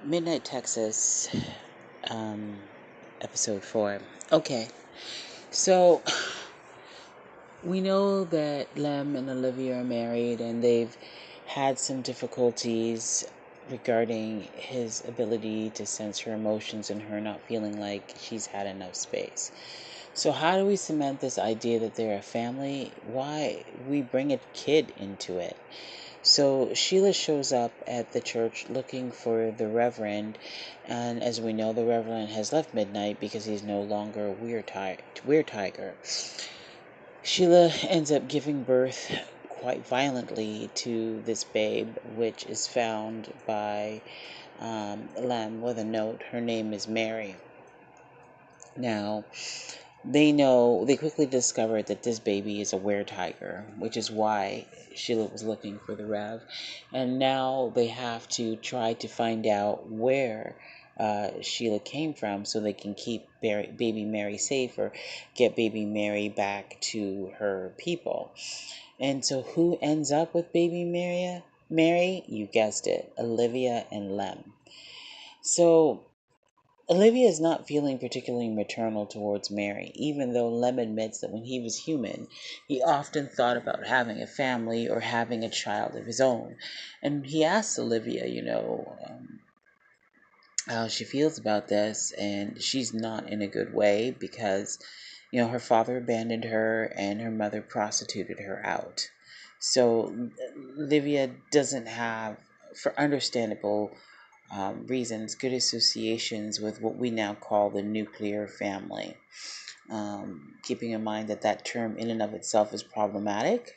Midnight Texas, um, episode 4. Okay, so we know that Lem and Olivia are married and they've had some difficulties regarding his ability to sense her emotions and her not feeling like she's had enough space. So, how do we cement this idea that they're a family? Why we bring a kid into it? So Sheila shows up at the church looking for the Reverend, and as we know, the Reverend has left Midnight because he's no longer Weird Tiger. Sheila ends up giving birth quite violently to this babe, which is found by Lem with a note. Her name is Mary. Now, they quickly discovered that this baby is a were-tiger, which is why Sheila was looking for the Rev. And now they have to try to find out where Sheila came from so they can keep baby Mary safe or get baby Mary back to her people. And so who ends up with baby Mary? Mary, you guessed it, Olivia and Lem. So Olivia is not feeling particularly maternal towards Mary, even though Lem admits that when he was human, he often thought about having a family or having a child of his own. And he asks Olivia, how she feels about this, and she's not in a good way because, her father abandoned her and her mother prostituted her out. So Olivia doesn't have, for understandable reasons, good associations with what we now call the nuclear family. Keeping in mind that that term in and of itself is problematic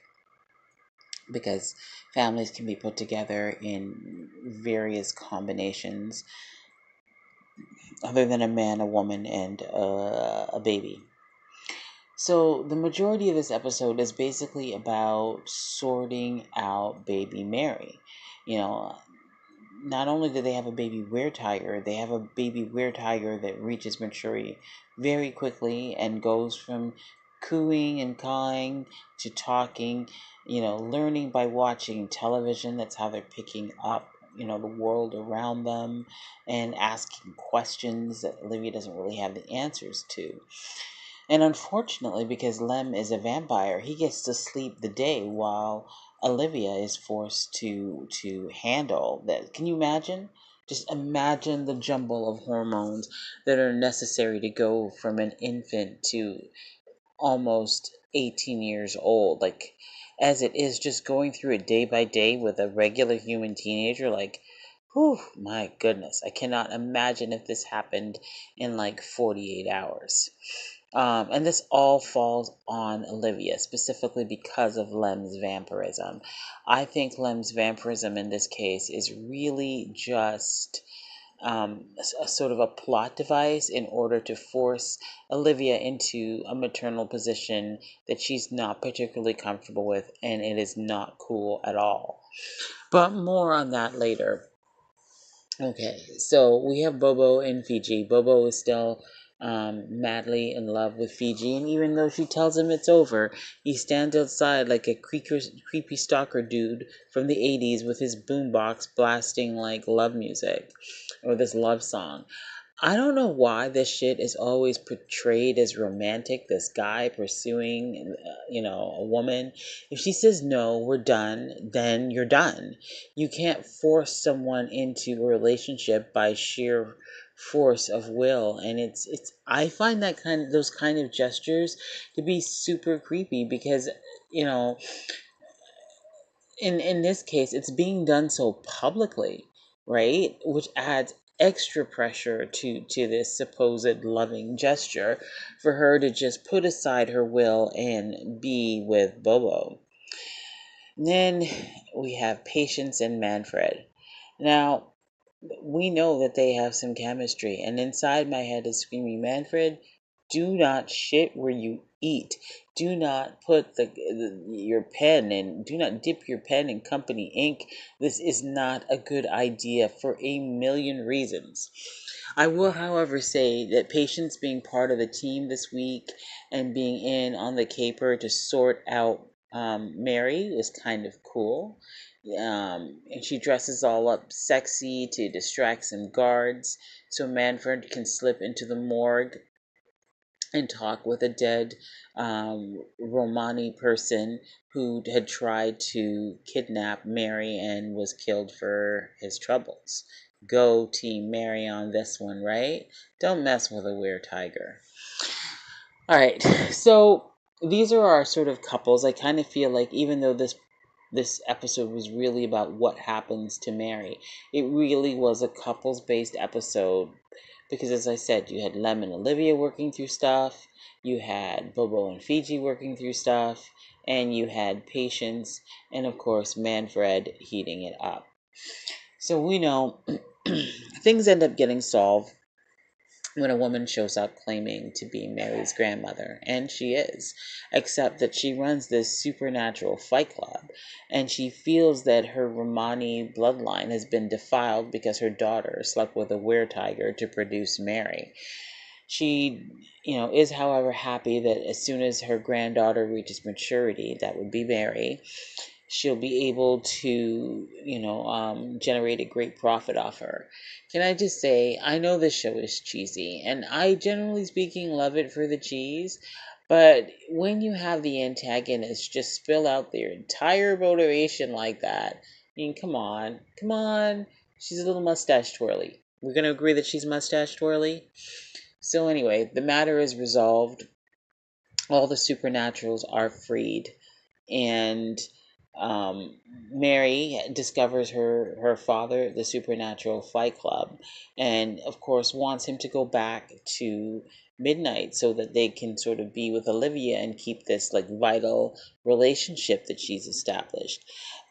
because families can be put together in various combinations other than a man, a woman, and a baby. So the majority of this episode is basically about sorting out baby Mary. You know, not only do they have a baby were-tiger, they have a baby were-tiger that reaches maturity very quickly and goes from cooing and cawing to talking, learning by watching television. That's how they're picking up, the world around them and asking questions that Olivia doesn't really have the answers to. And unfortunately, because Lem is a vampire, he gets to sleep the day while Olivia is forced to handle that. Can you imagine? Just imagine the jumble of hormones that are necessary to go from an infant to almost 18 years old. Like, as it is, just going through it day by day with a regular human teenager, like, whew, my goodness. I cannot imagine if this happened in like 48 hours. And this all falls on Olivia, specifically because of Lem's vampirism. I think Lem's vampirism in this case is really just a sort of a plot device in order to force Olivia into a maternal position that she's not particularly comfortable with, and it is not cool at all. But more on that later. Okay, so we have Bobo in Fiji. Bobo is still madly in love with Fiji, and even though she tells him it's over, he stands outside like a creepy stalker dude from the 80s with his boombox blasting like love music or this love song. I don't know why this shit is always portrayed as romantic. This guy pursuing, a woman. If she says no, we're done, then you're done. You can't force someone into a relationship by sheer force of will, and I find those kind of gestures to be super creepy because, you know, in this case it's being done so publicly, right, which adds extra pressure to this supposed loving gesture for her to just put aside her will and be with Bobo. And then we have Patience and Manfred. Now, we know that they have some chemistry, and inside my head is screaming, Manfred, do not shit where you eat. Do not put your pen in, do not dip your pen in company ink. This is not a good idea for a million reasons. I will, however, say that Patience being part of the team this week and being in on the caper to sort out Mary was kind of cool. And she dresses all up sexy to distract some guards so Manfred can slip into the morgue and talk with a dead Romani person who had tried to kidnap Mary and was killed for his troubles. Go Team Mary on this one, right? Don't mess with a weird tiger. All right, so these are our sort of couples. I kind of feel like even though this episode was really about what happens to Mary, it really was a couples based episode because, as I said, you had Lem and Olivia working through stuff, you had Bobo and Fiji working through stuff, and you had Patience and, of course, Manfred heating it up. So we know things end up getting solved when a woman shows up claiming to be Mary's grandmother, and she is, except that she runs this supernatural fight club, and she feels that her Romani bloodline has been defiled because her daughter slept with a were-tiger to produce Mary. She, is however happy that as soon as her granddaughter reaches maturity, that would be Mary, she'll be able to, generate a great profit off her. Can I just say, I know this show is cheesy, and I generally speaking love it for the cheese, but when you have the antagonist just spill out their entire motivation like that, I mean, come on, she's a little mustache twirly. We're gonna agree that she's mustache twirly? So anyway, the matter is resolved. All the supernaturals are freed, and um, Mary discovers her father, the Supernatural Fight Club, and of course wants him to go back to Midnight so that they can sort of be with Olivia and keep this like vital relationship that she's established.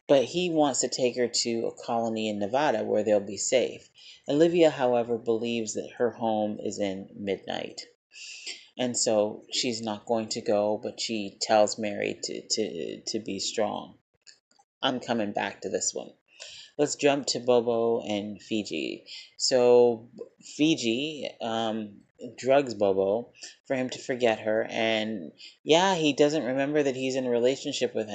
But he wants to take her to a colony in Nevada where they'll be safe. Olivia, however, believes that her home is in Midnight. And so she's not going to go, but she tells Mary to be strong. I'm coming back to this one. Let's jump to Bobo and Fiji. So Fiji drugs Bobo for him to forget her, and yeah, he doesn't remember that he's in a relationship with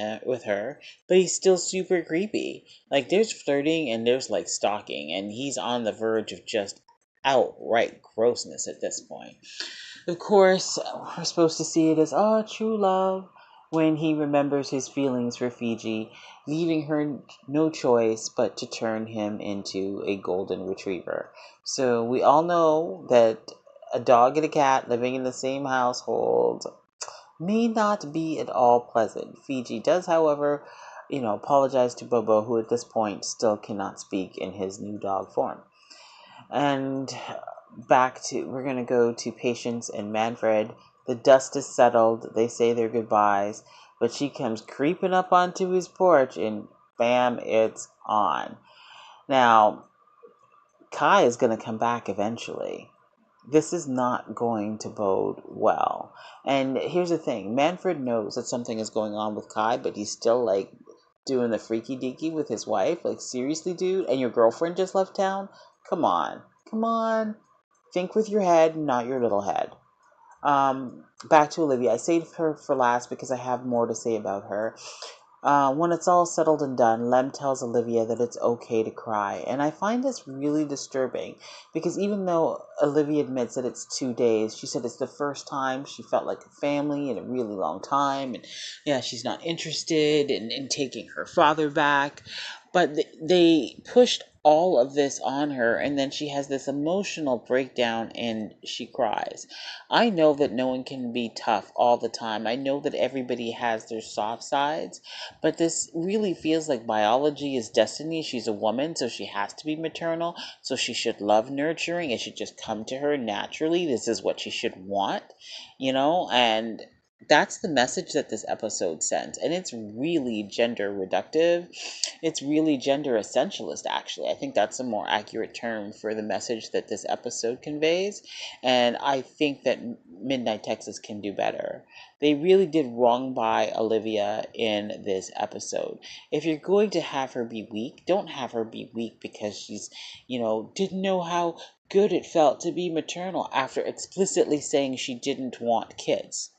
her, but he's still super creepy. Like there's flirting and there's like stalking, and he's on the verge of just outright grossness at this point. Of course, we're supposed to see it as, oh, true love, when he remembers his feelings for Fiji, leaving her no choice but to turn him into a golden retriever. So we all know that a dog and a cat living in the same household may not be at all pleasant. Fiji does, however, apologize to Bobo, who at this point still cannot speak in his new dog form. And we're going to go to Patience and Manfred. The dust is settled. They say their goodbyes, but she comes creeping up onto his porch and bam, it's on. Now, Kai is going to come back eventually. This is not going to bode well. And here's the thing, Manfred knows that something is going on with Kai, but he's still like doing the freaky deaky with his wife. Like, seriously, dude? And your girlfriend just left town? Come on. Come on. Think with your head, not your little head. Back to Olivia. I saved her for last because I have more to say about her. When it's all settled and done, Lem tells Olivia that it's okay to cry. And I find this really disturbing because even though Olivia admits that it's 2 days, she said it's the first time she felt like a family in a really long time. And yeah, she's not interested in taking her father back. But they pushed all of this on her, and then she has this emotional breakdown and she cries. I know that no one can be tough all the time. I know that everybody has their soft sides, but this really feels like biology is destiny. She's a woman, so she has to be maternal. So she should love nurturing. It should just come to her naturally. This is what she should want, and that's the message that this episode sends. And it's really gender reductive. It's really gender essentialist, actually. I think that's a more accurate term for the message that this episode conveys. And I think that Midnight Texas can do better. They really did wrong by Olivia in this episode. If you're going to have her be weak, don't have her be weak because she's, didn't know how good it felt to be maternal after explicitly saying she didn't want kids.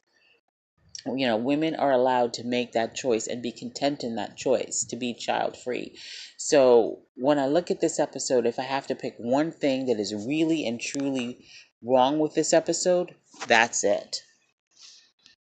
women are allowed to make that choice and be content in that choice to be child free. So when I look at this episode, if I have to pick one thing that is really and truly wrong with this episode, that's it.